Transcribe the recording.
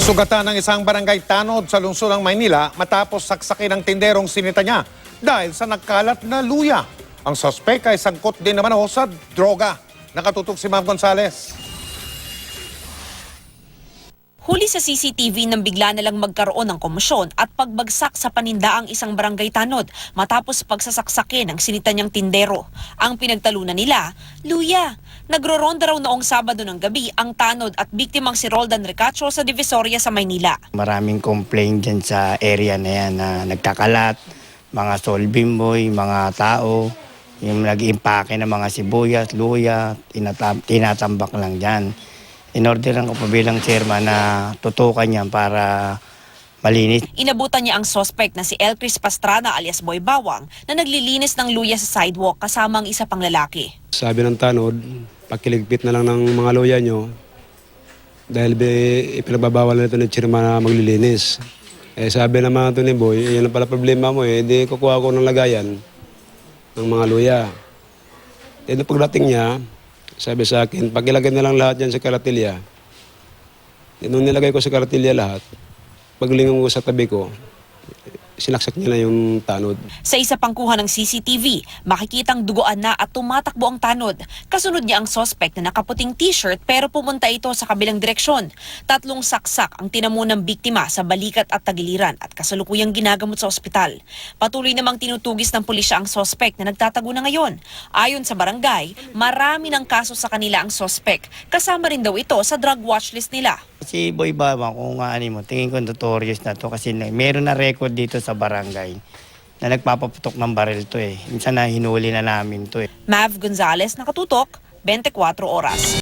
Sugatan ng isang barangay tanod sa lungsod ng Maynila matapos saksakin ng tinderong sinita niya dahil sa nagkalat na luya. Ang sospek ay sangkot din naman sa droga. Nakatutok si Ma'am Gonzales. Huli sa CCTV nang bigla na lang magkaroon ng komosyon at pagbagsak sa panindaang isang barangay tanod matapos pagsasaksakin ng sinita niyang tindero. Ang pinagtalunan nila, luya. Nagro-ronda raw noong Sabado ng gabi ang tanod at biktimang si Roldan Ricacho sa Divisoria sa Maynila. Maraming complaint dyan sa area na yan na nagkakalat, mga solbimboy, mga tao, yung nag-impake ng mga sibuyas, luya, tinatambak lang dyan. In-orderan ko pa bilang chairman na tutukan yan para malinis. Inabutan niya ang suspect na si Elcris Pastrana alias Boy Bawang na naglilinis ng luya sa sidewalk kasama ang isa pang lalaki. Sabi ng tanod, pakiligpit na lang ng mga luya nyo dahil ipinagbabawal na ito ng chairman na maglilinis. Sabi naman ito ni Boy, yan ang pala problema mo di kukuha ko ng lagayan ng mga luya. Nung pagdating niya, sabi sa akin, pakilagay na lang lahat yan sa karatilya. Nung nilagay ko sa karatilya lahat, paglingon ko sa tabi ko, sinaksak niya na yung tanod. Sa isa pang kuha ng CCTV, makikitang duguan na at tumatakbo ang tanod. Kasunod niya ang suspect na nakaputing t-shirt pero pumunta ito sa kabilang direksyon. 3 saksak ang tinamo ng biktima sa balikat at tagiliran at kasalukuyang ginagamot sa ospital. Patuloy namang tinutugis ng pulisya ang suspect na nagtatago na ngayon. Ayon sa barangay, marami ng kaso sa kanila ang suspect. Kasama rin daw ito sa drug watchlist nila. Si Boy Bawang, kung mo, tingin ko notorious na to kasi meron na record dito sa barangay na nagpapaputok ng baril to Minsan na hinuli na namin to Mav Gonzales, nakatutok, 24 oras.